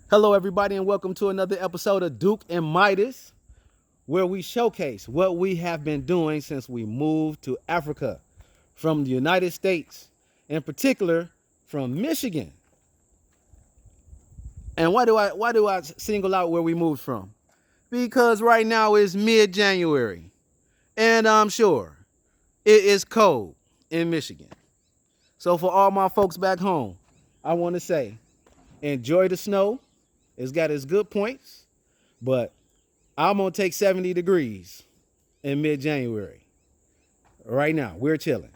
Hello, everybody, and welcome to another episode of Duke and Midas, where we showcase what we have been doing since we moved to Africa from the United States, in particular from Michigan. And why do I single out where we moved from? Because right now is mid-January, and I'm sure it is cold in Michigan. So for all my folks back home, I want to say enjoy the snow. It's got its good points, but I'm gonna take 70 degrees in mid-January. Right now, we're chilling.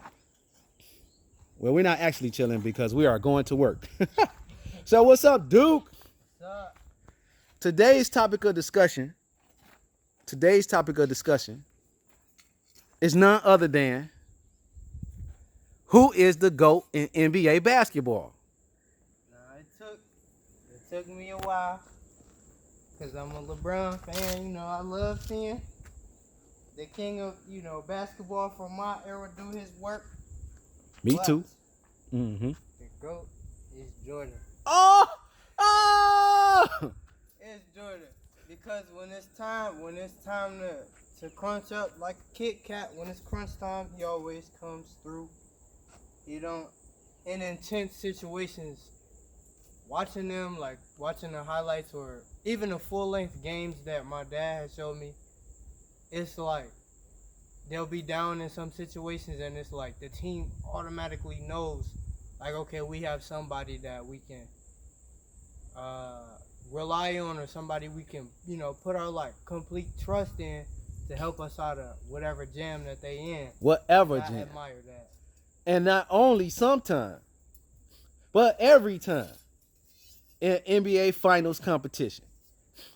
Well, we're not actually chilling because we are going to work. So what's up, Duke? Sup? Today's topic of discussion. Today's topic of discussion is none other than who is the GOAT in NBA basketball? Nah, it took me a while, cause I'm a LeBron fan. You know, I love seeing the king of basketball from my era do his work. Me But too. Mm-hmm. the GOAT is Jordan. Oh! Oh! It's Jordan because when it's time to crunch up like a Kit Kat, when it's crunch time, he always comes through. He don't in intense situations. Watching them, like watching the highlights or even the full length games that my dad has showed me, it's like they'll be down in some situations and it's like the team automatically knows, like, okay, we have somebody that we can rely on, or somebody we can put our like complete trust in to help us out of whatever jam that they in. Whatever, I Jam. admire that. And not only sometime, but every time in NBA Finals competition.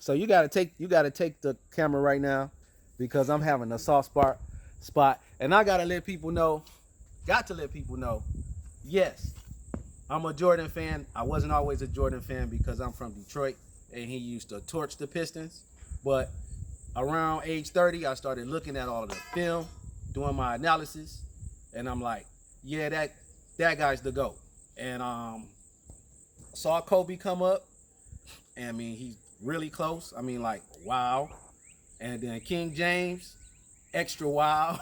So you gotta take the camera right now because I'm having a soft spot, and I got to let people know. Yes, I'm a Jordan fan. I wasn't always a Jordan fan because I'm from Detroit, and he used to torch the Pistons. But around age 30, I started looking at all of the film, doing my analysis, and I'm like, yeah, that guy's the GOAT. And saw Kobe come up. And I mean, he's really close. I mean, like, wow. And then King James, extra wow.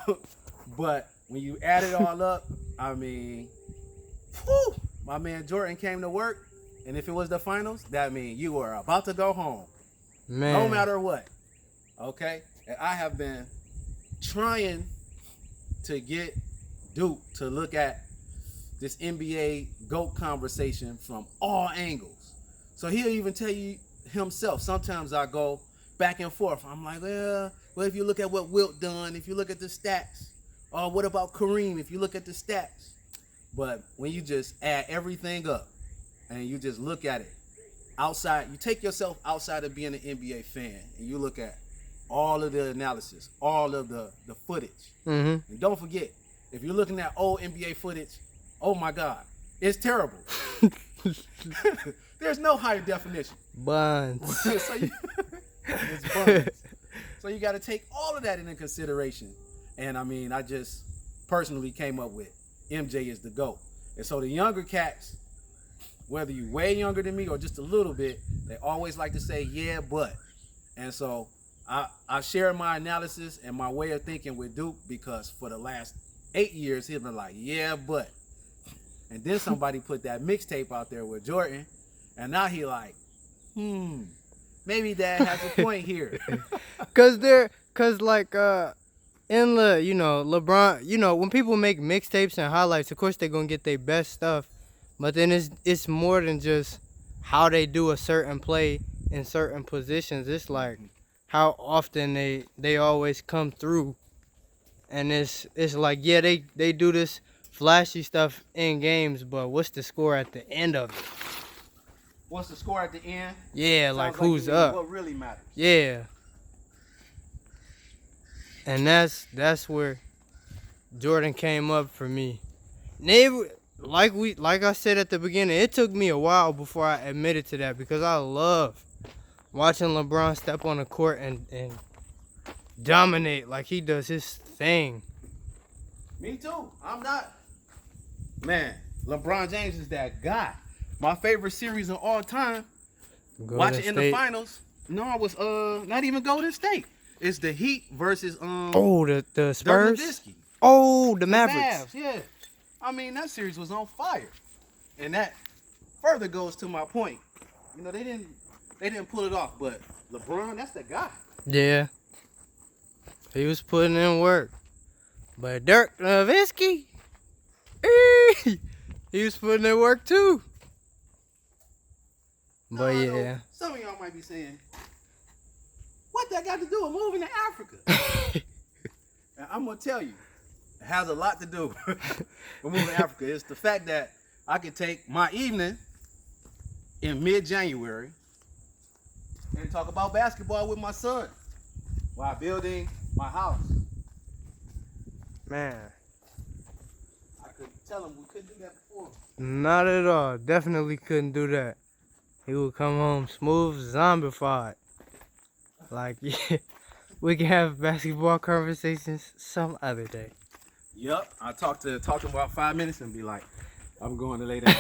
But when you add it all up, I mean, whew, my man Jordan came to work. And if it was the finals, that means you were about to go home. Man, No matter what. Okay? And I have been trying to get Duke to look at this NBA GOAT conversation from all angles. So he'll even tell you himself. Sometimes I go back and forth. I'm like, well, if you look at what Wilt done, if you look at the stats, or what about Kareem, if you look at the stats. But when you just add everything up and you just look at it outside, you take yourself outside of being an NBA fan and you look at all of the analysis, all of the footage. Mm-hmm. And don't forget, if you're looking at old NBA footage, oh my God, it's terrible. There's no higher definition. Buns. It's buns. So you got to take all of that into consideration. And I mean, I just personally came up with MJ is the GOAT. And so the younger cats, whether you way younger than me or just a little bit, they always like to say, yeah, but. And so I share my analysis and my way of thinking with Duke because for the last 8 years, he's been like, yeah, but. And then somebody put that mixtape out there with Jordan, and now he like, maybe Dad has a point here. Cause like in LeBron, when people make mixtapes and highlights, of course they're gonna get their best stuff, but then it's more than just how they do a certain play in certain positions. It's like how often they always come through, and it's like, yeah, they do this flashy stuff in games, but what's the score at the end of it? What's the score at the end? Yeah, Sounds like who's to me up? What really matters. Yeah. And that's where Jordan came up for me. Like I said at the beginning, it took me a while before I admitted to that because I love watching LeBron step on the court and dominate like he does his thing. Me too. I'm not. Man, LeBron James is that guy. My favorite series of all time watching in the finals. No, I was not even Golden State. It's the Heat versus Oh, the Spurs. Nowitzki. Oh, the Mavericks. Mavs, yeah. I mean, that series was on fire, and that further goes to my point. You know, they didn't pull it off, but LeBron, that's the guy. Yeah. He was putting in work. But Dirk Nowitzki, he was putting in work too. But Now, I know yeah. some of y'all might be saying, what that got to do with moving to Africa? And I'm going to tell you, it has a lot to do with moving to Africa. It's the fact that I can take my evening in mid-January and talk about basketball with my son while building my house. Man, I could tell him we couldn't do that before. not at all. Definitely couldn't do that. He would come home smooth, zombified. Like, yeah, we can have basketball conversations some other day. Yep, I talk to him about 5 minutes and be like, I'm going to lay down.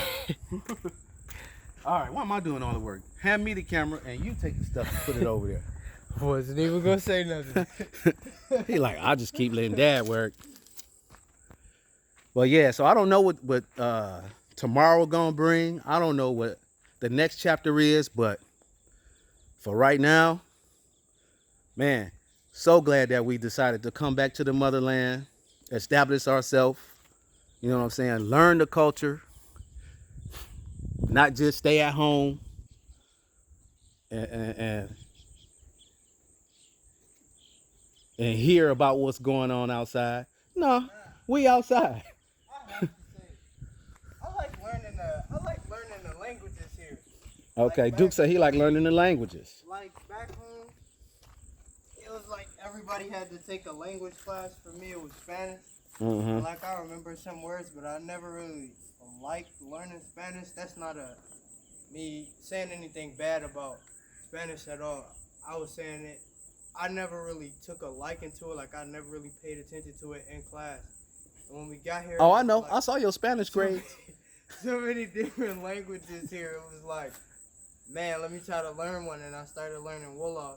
All right, why am I doing all the work? Hand me the camera and you take the stuff and put it over there. Wasn't even gonna say nothing. He like, I'll just keep letting dad work. Well, yeah, so I don't know what tomorrow gonna bring. I don't know what the next chapter is, but for right now, man, so glad that we decided to come back to the motherland, establish ourselves, you know what I'm saying, learn the culture, not just stay at home and hear about what's going on outside. No, we outside. I have to say, I like learning the languages here. Okay, Duke said he like learning the languages. Like back home, it was like everybody had to take a language class. For me, it was Spanish. Mm-hmm. Like I remember some words, but I never really liked learning Spanish. That's not me saying anything bad about Spanish at all. I was saying it. I never really took a liking to it. Like I never really paid attention to it in class. And when we got here, Oh, I know. like, I saw your Spanish grades. so many different languages here. It was like, man, let me try to learn one, and I started learning Wolof,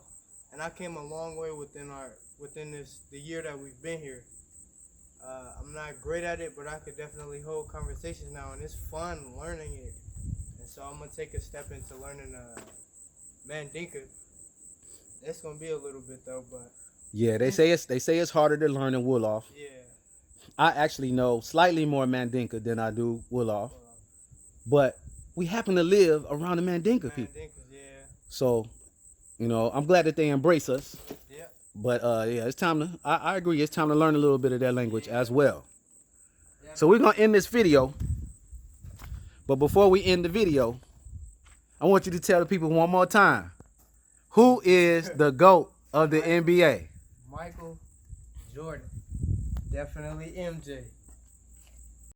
and I came a long way within the year that we've been here. I'm not great at it, but I could definitely hold conversations now, and it's fun learning it. And so I'm gonna take a step into learning Mandinka. It's gonna be a little bit though, but Yeah, they say it's harder to learn than Wolof. yeah. I actually know slightly more Mandinka than I do Wolof, but we happen to live around the Mandinka people. Mandinkas, yeah. So, you know, I'm glad that they embrace us. Yeah. But yeah, it's time to. I agree. It's time to learn a little bit of their language as well. Yeah. So we're gonna end this video. But before we end the video, I want you to tell the people one more time, who is the GOAT of the NBA? Michael Jordan. Definitely MJ.